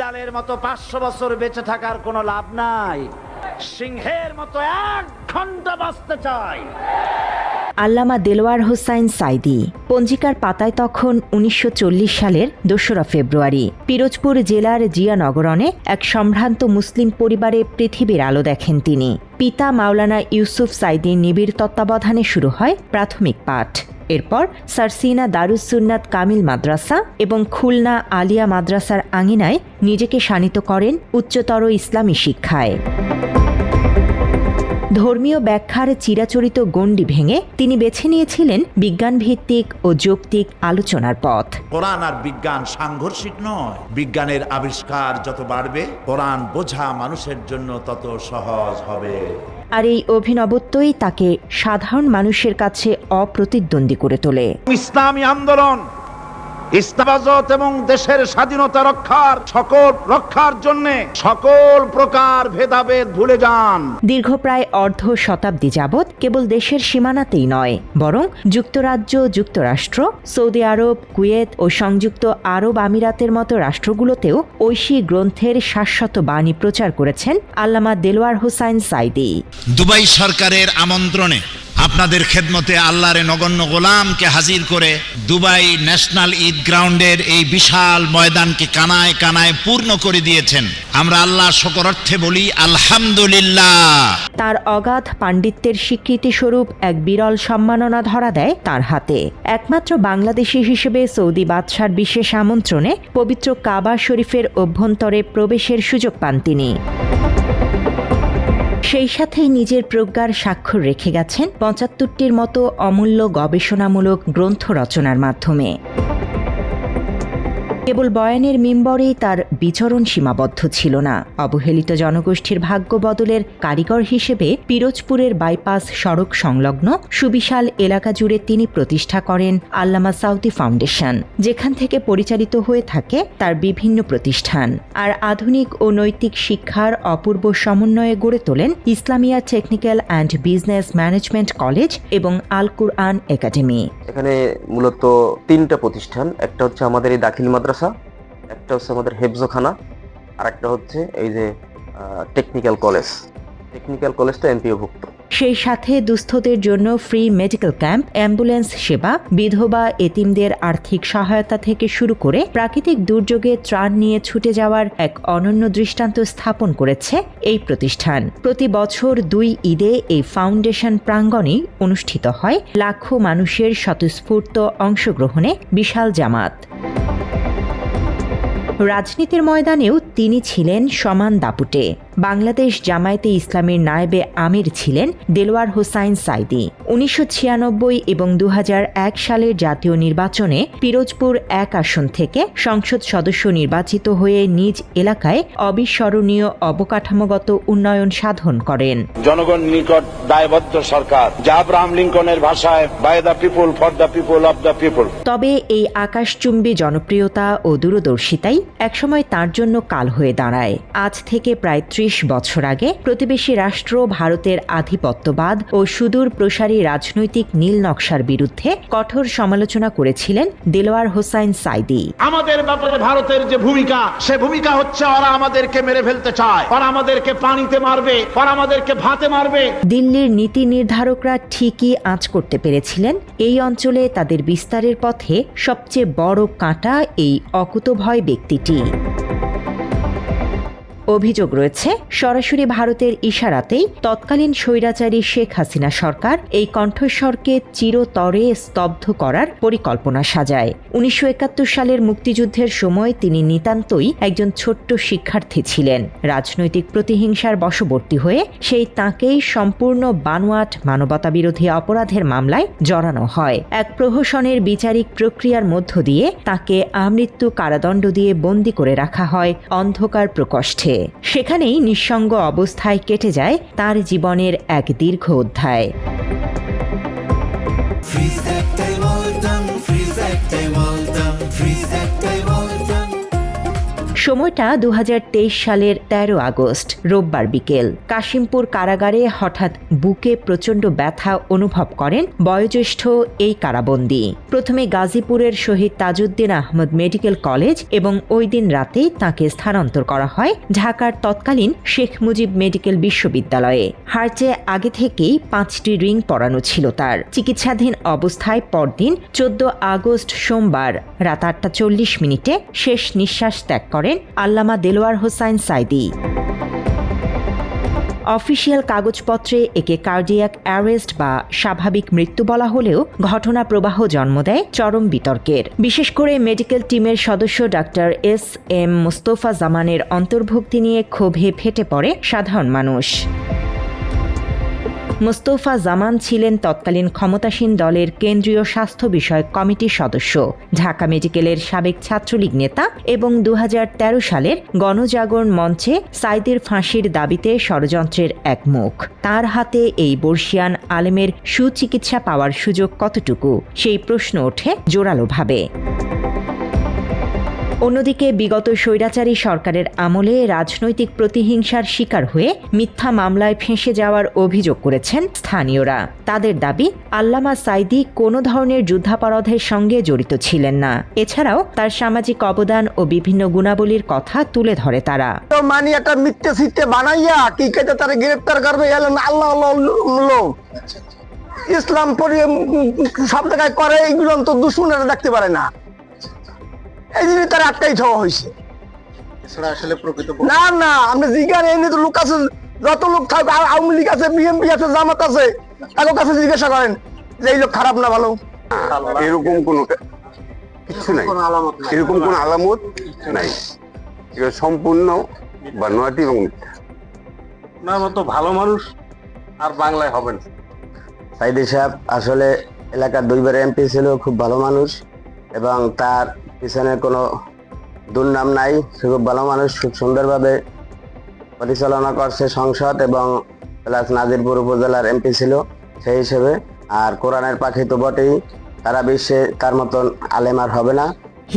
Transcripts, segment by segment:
বিড়ালের মতো 500 বছর বেঁচে থাকার কোনো লাভ নাই, সিংহের মতো 1 ঘন্টা বাঁচতে চাই। আল্লামা দেলোয়ার হোসাইন সাঈদী। পঞ্জিকার পাতায় তখন 1940 সালের 2রা ফেব্রুয়ারি। পিরোজপুর জেলার জিয়ানগরণে এক সম্ভ্রান্ত মুসলিম পরিবারে পৃথিবীর আলো দেখেন তিনি। পিতা মাওলানা ইউসুফ সাঈদীর নিবিড় তত্ত্বাবধানে শুরু হয় প্রাথমিক পাঠ। এরপর সারসিনা দারুস সুন্নাত কামিল মাদ্রাসা এবং খুলনা আলিয়া মাদ্রাসার আঙিনায় নিজেকে শানিত করেন উচ্চতর ইসলামী শিক্ষায়। ধর্মীয় ব্যাখ্যার চিরাচরিত গণ্ডি ভেঙে তিনি বেছে নিয়েছিলেন বিজ্ঞানভিত্তিক ও যৌক্তিক আলোচনার পথ। কোরআন আর বিজ্ঞান সাংঘর্ষিক নয়। বিজ্ঞানের আবিষ্কার যত বাড়বে, কোরআন বোঝা মানুষের জন্য তত সহজ হবে। আর এই অভিনবত্বই তাকে সাধারণ মানুষের কাছে অপ্রতিদ্বন্দ্বী করে তোলে। ইসলামী আন্দোলন, ইসলামাবাদ এবং দেশের স্বাধীনতা রক্ষার জন্য সকল প্রকার ভেদাভেদ ভুলে যান। দীর্ঘ প্রায় অর্ধ শতাব্দী যাবৎ কেবল দেশের সীমানাতেই নয়, বরং যুক্তরাজ্য, যুক্তরাষ্ট্র, সৌদি আরব, কুয়েত ও সংযুক্ত আরব আমিরাতের মতো রাষ্ট্রগুলোতেও ঐশী গ্রন্থের শাশ্বত বাণী প্রচার করেছেন আল্লামা দেলোয়ার হোসাইন সাঈদী। দুবাই সরকারের আমন্ত্রণে আপনাদের খেদমতে আল্লাহর নগণ্য গোলামকে হাজির করে দুবাই ন্যাশনাল ঈদ গ্রাউন্ডের এই বিশাল ময়দানকে কানায় কানায় পূর্ণ করে দিয়েছেন। আমরা আল্লাহর শকরার্থে বলি আলহামদুলিল্লাহ। তার অগাধ পাণ্ডিত্যের স্বীকৃতি স্বরূপ এক বিরল সম্মাননা ধরা দেয় তার হাতে। একমাত্র বাংলাদেশী হিসেবে সৌদি বাদশার বিশেষ আমন্ত্রণে পবিত্র কাবা শরীফের অভ্যন্তরে প্রবেশের সুযোগ পান তিনি। সেই সাথেই নিজের প্রজ্ঞার স্বাক্ষর রেখে গেছেন 75টির মতো অমূল্য গবেষণামূলক গ্রন্থ রচনার মাধ্যমে। কেবল বয়ানের মিম্বরেই তার বিচরণ সীমাবদ্ধ ছিল না। অবহেলিত জনগোষ্ঠীর ভাগ্য বদলের কারিগর হিসেবে পিরোজপুরের বাইপাস সড়ক সংলগ্ন সুবিশাল এলাকা জুড়ে তিনি প্রতিষ্ঠা করেন আল্লামা সাউদি ফাউন্ডেশন, যেখান থেকে পরিচালিত হয়ে থাকে তার বিভিন্ন প্রতিষ্ঠান। আর আধুনিক ও নৈতিক শিক্ষার অপূর্ব সমন্বয়ে গড়ে তোলেন Islamia technical and business management college এবং আল কুরআন একাডেমি। এখানে মূলত 3টা প্রতিষ্ঠান। একটা হচ্ছে আমাদের এই দাখিল মাদ্রাসা, একটা হচ্ছে আমাদের হেফজখানা, আর একটা হচ্ছে এই যে টেকনিক্যাল কলেজটা এমপিওভুক্ত। সেই সাথে দুস্থদের জন্য ফ্রি মেডিকেল ক্যাম্প, অ্যাম্বুলেন্স সেবা, বিধবা এতিমদের আর্থিক সহায়তা থেকে শুরু করে প্রাকৃতিক দুর্যোগে ত্রাণ নিয়ে ছুটে যাওয়ার এক অনন্য দৃষ্টান্ত স্থাপন করেছে এই প্রতিষ্ঠান। প্রতি বছর 2 ঈদে এই ফাউন্ডেশন প্রাঙ্গণে অনুষ্ঠিত হয় লাখো মানুষের স্বতঃস্ফূর্ত অংশগ্রহণে বিশাল জামাত। রাজনীতির ময়দানেও তিনি ছিলেন সমান দাপুটে। বাংলাদেশ জামায়াতে ইসলামের নায়েবে আমির ছিলেন দেলোয়ার হোসাইন সাঈদী। 1996 এবং 2001 সালের জাতীয় নির্বাচনে পিরোজপুর 1 আসন থেকে সংসদ সদস্য নির্বাচিত হয়ে নিজ এলাকায় অবিস্মরণীয় অবকাঠামোগত উন্নয়ন সাধন করেন। জনগণ নিকট দায়বদ্ধ সরকার, যা আব্রাহাম লিঙ্কনের ভাষায় by the people for the people of the people. তবে এই আকাশচুম্বী জনপ্রিয়তা ও দূরদর্শিতাই একসময় তার জন্য কাল হয়ে দাঁড়ায়। আজ থেকে প্রায় 30 বছর আগে প্রতিবেশী রাষ্ট্র ভারতের আধিপত্যবাদ ও সুদূর প্রসারী রাজনৈতিক নীল নকশার বিরুদ্ধে কঠোর সমালোচনা করেছিলেন দেলোয়ার হোসাইন সাঈদী। আমাদের ব্যাপারে ভারতের যে ভূমিকা, সে ভূমিকা হচ্ছে ওরা আমাদেরকে মেরে ফেলতে চায়, ওরা আমাদেরকে পানিতে মারবে, ওরা আমাদেরকে ভাতে মারবে। দিল্লির নীতি নির্ধারকরা ঠিকই আঁচ করতে পেরেছিলেন এই অঞ্চলে তাদের বিস্তারের পথে সবচেয়ে বড় কাঁটা এই অকুতভয় ব্যক্তিটি। অভিযোগ রয়েছে সরাসরি ভারতের ইশারাতেই তৎকালীন স্বৈরাচারী শেখ হাসিনা সরকার এই কণ্ঠস্বরকে চিরতরে স্তব্ধ করার পরিকল্পনা সাজায়। 1971 সালের মুক্তিযুদ্ধের সময় তিনি নিতান্তই একজন ছোট্ট শিক্ষার্থী ছিলেন। রাজনৈতিক প্রতিহিংসার বশবর্তী হয়ে সেই তাঁকেই সম্পূর্ণ বানোয়াট মানবতাবিরোধী অপরাধের মামলায় জড়ানো হয়। এক প্রহসনের বিচারিক প্রক্রিয়ার মধ্য দিয়ে তাঁকে আমৃত্যু কারাদণ্ড দিয়ে বন্দী করে রাখা হয় অন্ধকার প্রকোষ্ঠে। সেখানেই নিঃসঙ্গ অবস্থায় কেটে যায় তার জীবনের এক দীর্ঘ অধ্যায়। সময়টা 2023 সালের 13 আগস্ট রোববার বিকেল। কাশিমপুর কারাগারে হঠাৎ বুকে প্রচণ্ড ব্যথা অনুভব করেন বয়োজ্যেষ্ঠ এই কারাবন্দী। প্রথমে গাজীপুরের শহীদ তাজউদ্দিন আহমদ মেডিকেল কলেজ এবং ওই দিন রাতেই তাঁকে স্থানান্তর করা হয় ঢাকার তৎকালীন শেখ মুজিব মেডিকেল বিশ্ববিদ্যালয়ে। হার্টে আগে থেকেই 5টি রিং পরানো ছিল তার। চিকিৎসাধীন অবস্থায় পরদিন 14 আগস্ট সোমবার রাত 8:40 শেষ নিঃশ্বাস ত্যাগ করেন আল্লামা দেলোয়ার হোসাইন সাঈদী। অফিসিয়াল কাগজপত্রে একে কার্ডিয়াক অ্যারেস্ট বা স্বাভাবিক মৃত্যু বলা হলেও ঘটনা প্রবাহ জন্ম দেয় চরম বিতর্কের। বিশেষ করে মেডিকেল টিমের সদস্য ডাক্তার SM মোস্তফা জামানের অন্তর্ভুক্তি নিয়ে ক্ষোভে ফেটে পড়ে সাধারণ মানুষ। মোস্তফা জামান ছিলেন তৎকালীন ক্ষমতাসীন দলের কেন্দ্রীয় স্বাস্থ্য বিষয়ক কমিটির সদস্য, ঢাকা মেডিকেলের সাবেক ছাত্রলীগ নেতা এবং 2013 সালের গণজাগরণ মঞ্চে সাঈদীর ফাঁসির দাবিতে ষড়যন্ত্রের এক মুখ। তার হাতে এই বর্ষিয়ান আলেমের সুচিকিৎসা পাওয়ার সুযোগ কতটুকু, সেই প্রশ্ন ওঠে জোরালোভাবে। অন্যদিকে বিগত স্বৈরাচারী সরকারের আমলে রাজনৈতিক প্রতিহিংসার শিকার হয়ে মিথ্যা মামলায় ফেঁসে যাওয়ার অভিযোগ করেছেন স্থানীয়রা। তাদের দাবি, আল্লামা সাঈদী কোনো ধরনের যুদ্ধাপরাধের সঙ্গে জড়িত ছিলেন না। এছাড়াও তার সামাজিক অবদান ও বিভিন্ন গুণাবলীর কথা তুলে ধরে তারা। মানি একটা মিথ্যে সিটে বানাইয়া কি কেটে তারা গ্রেফতার করবে, এলেন আল্লাহ লোক ইসলাম সব জায়গায় করে, এইগুলো তো দুশ্মনেরা দেখতে পারে না, এই জিনিস তার আটকাই খাওয়া হয়েছে। না না, আমরা জিজ্ঞাসা এনে তো লোক আছে, যত লোক থাকবে, আওয়ামী লীগ আছে, বিএনপি আছে, জামাত আছে, তাদের কাছে জিজ্ঞাসা করেন যে এই লোক খারাপ না ভালো। এরকম কোনো কিছু নাই, এরকম কোন আলামত নাই, সম্পূর্ণ বানোয়াটি এবং মিথ্যা। মতো ভালো মানুষ আর বাংলায় হবেন। সাঈদী সাহেব আসলে এলাকার 2বার MP ছিল, খুব ভালো মানুষ এবং তার পিছনে কোনো দুর্নাম নাই। সে খুব ভালো মানুষ, খুব সুন্দরভাবে পরিচালনা করছে সংসদ এবং প্লাস নাজিরপুর উপজেলার MP ছিল সেই হিসেবে। আর কোরআনের পাখি তো বটেই, সারা বিশ্বে তার মতন আলেম আর হবে না।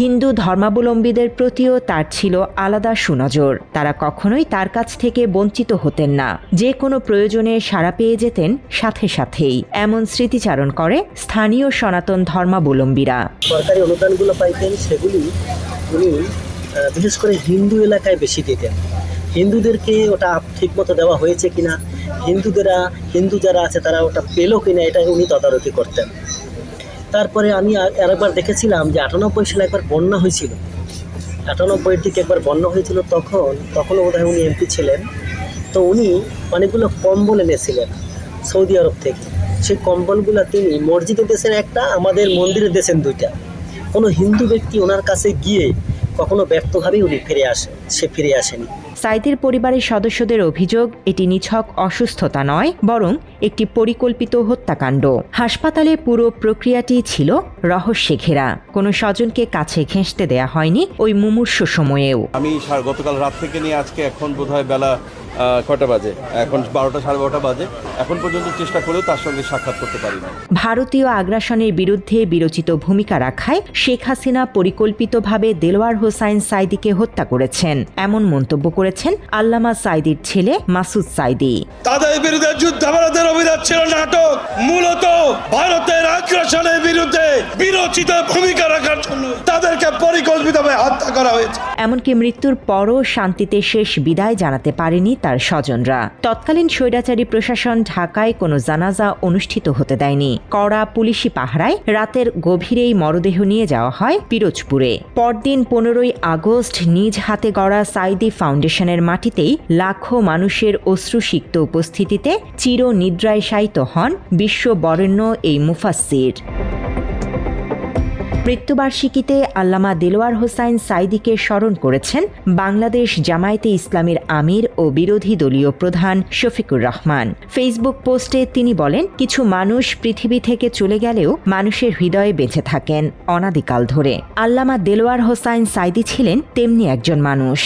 হিন্দু ধর্মাবলম্বীদের প্রতিও তার ছিল আলাদা সুনজর। তারা কখনোই তার কাছ থেকে বঞ্চিত হতেন না, যে কোনো প্রয়োজনে সাড়া পেয়ে যেতেন সাথে সাথেই, এমন স্মৃতিচারণ করে স্থানীয় সনাতন ধর্মাবলম্বীরা। সরকারি অনুদানগুলো পাইতেন, সেগুলি উনি বিশেষ করে হিন্দু এলাকায় বেশি দিতেন। হিন্দুদেরকে ওটা ঠিকমতো দেওয়া হয়েছে কিনা, হিন্দু যারা আছে তারা ওটা পেলো কিনা, এটা উনি তদারকি করতেন। তারপরে আমি আরেকবার দেখেছিলাম যে 98 সালে একবার বন্যা হয়েছিল, 98-এর দিকে একবার বন্যা হয়েছিল, তখনও বোধহয় উনি MP ছিলেন। তো উনি অনেকগুলো কম্বল এনেছিলেন সৌদি আরব থেকে। সেই কম্বলগুলো তিনি মসজিদে দিয়েছেন একটা, আমাদের মন্দিরে দিয়েছেন 2টা। কোনো হিন্দু ব্যক্তি ওনার কাছে গিয়ে কখনো ব্যর্থভাবেই উনি ফিরে আসেনি। সাঈদীর পরিবারের সদস্যদের অভিযোগ, এটি নিছক অসুস্থতা নয়, বরং একটি পরিকল্পিত হত্যাকাণ্ড। হাসপাতালে পুরো প্রক্রিয়াটি ছিল রহস্যে ঘেরা, কোনো স্বজনকে কাছে ঘেঁষতে দেয়া হয়নি ওই মুমূর্ষু সময়েও। আমি গতকাল রাত থেকে নিয়ে আজকে এখন বোধহয় বেলা কটা বাজে, এখন 12টা সাড়ে 12টা বাজে, এখন পর্যন্ত চেষ্টা করেও তার সঙ্গে সাক্ষাৎ করতে পারিনি। ভারতীয় আগ্রাসনের বিরুদ্ধে বিরচিত ভূমিকা রাখায় শেখ হাসিনা পরিকল্পিতভাবে দেলোয়ার হোসাইন সাঈদীকে হত্যা করেছেন, এমন মন্তব্য করেছেন আল্লামা সাঈদীর ছেলে মাসুদ সাঈদী। তাদের বিরুদ্ধে যুদ্ধাপরাধের অভিযোগ ছিল নাটক, মূলত ভারতের আগ্রাসনের বিরুদ্ধে বিরচিত ভূমিকা রাখার জন্য তাদেরকে পরিকল্পিতভাবে হত্যা করা হয়েছে। এমনকি মৃত্যুর পরও শান্তিতে শেষ বিদায় জানাতে পারেনি তার স্বজনরা। তৎকালীন স্বৈরাচারী প্রশাসন ঢাকায় কোনো জানাজা অনুষ্ঠিত হতে দেয়নি। কড়া পুলিশি পাহারায় রাতের গভীরেই মরদেহ নিয়ে যাওয়া হয় পিরোজপুরে। পরদিন 15 আগস্ট নিজ হাতে গড়া সাঈদী ফাউন্ডেশনের মাটিতেই লাখো মানুষের অশ্রুসিক্ত উপস্থিতিতে চির নিদ্রায় শায়িত হন বিশ্ববরেণ্য এই মুফাসসির। মৃত্যুবার্ষিকীতে আল্লামা দেলোয়ার হোসাইন সাঈদীকে স্মরণ করেছেন বাংলাদেশ জামায়াতে ইসলামীর আমির ও বিরোধী দলীয় প্রধান শফিকুর রহমান। ফেসবুক পোস্টে তিনি বলেন, কিছু মানুষ পৃথিবী থেকে চলে গেলেও মানুষের হৃদয়ে বেঁচে থাকেন অনাদিকাল ধরে। আল্লামা দেলোয়ার হোসাইন সাঈদী ছিলেন তেমনি একজন মানুষ।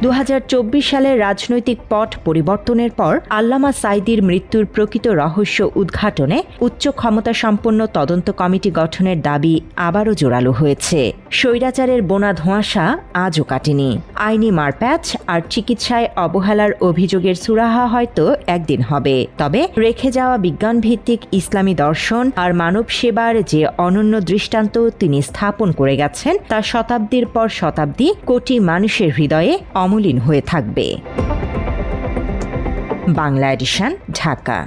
2024 সালের রাজনৈতিক পট পরিবর্তনের পর আল্লামা সাঈদীর মৃত্যুর প্রকৃত রহস্য উদ্ঘাটনে উচ্চ ক্ষমতাসম্পন্ন তদন্ত কমিটি গঠনের দাবি আবারও জোরালো হয়েছে। স্বৈরাচারের বোনা ধোঁয়াশা আজও কাটেনি। আইনি মারপ্যাচ আর চিকিৎসায় অবহেলার অভিযোগের সুরাহা হয়তো একদিন হবে, তবে রেখে যাওয়া বিজ্ঞানভিত্তিক ইসলামী দর্শন আর মানব সেবার যে অনন্য দৃষ্টান্ত তিনি স্থাপন করে গেছেন তা শতাব্দীর পর শতাব্দী কোটি মানুষের হৃদয়ে অমলিন হয়ে থাকবে। বাংলা এডিশন, ঢাকা।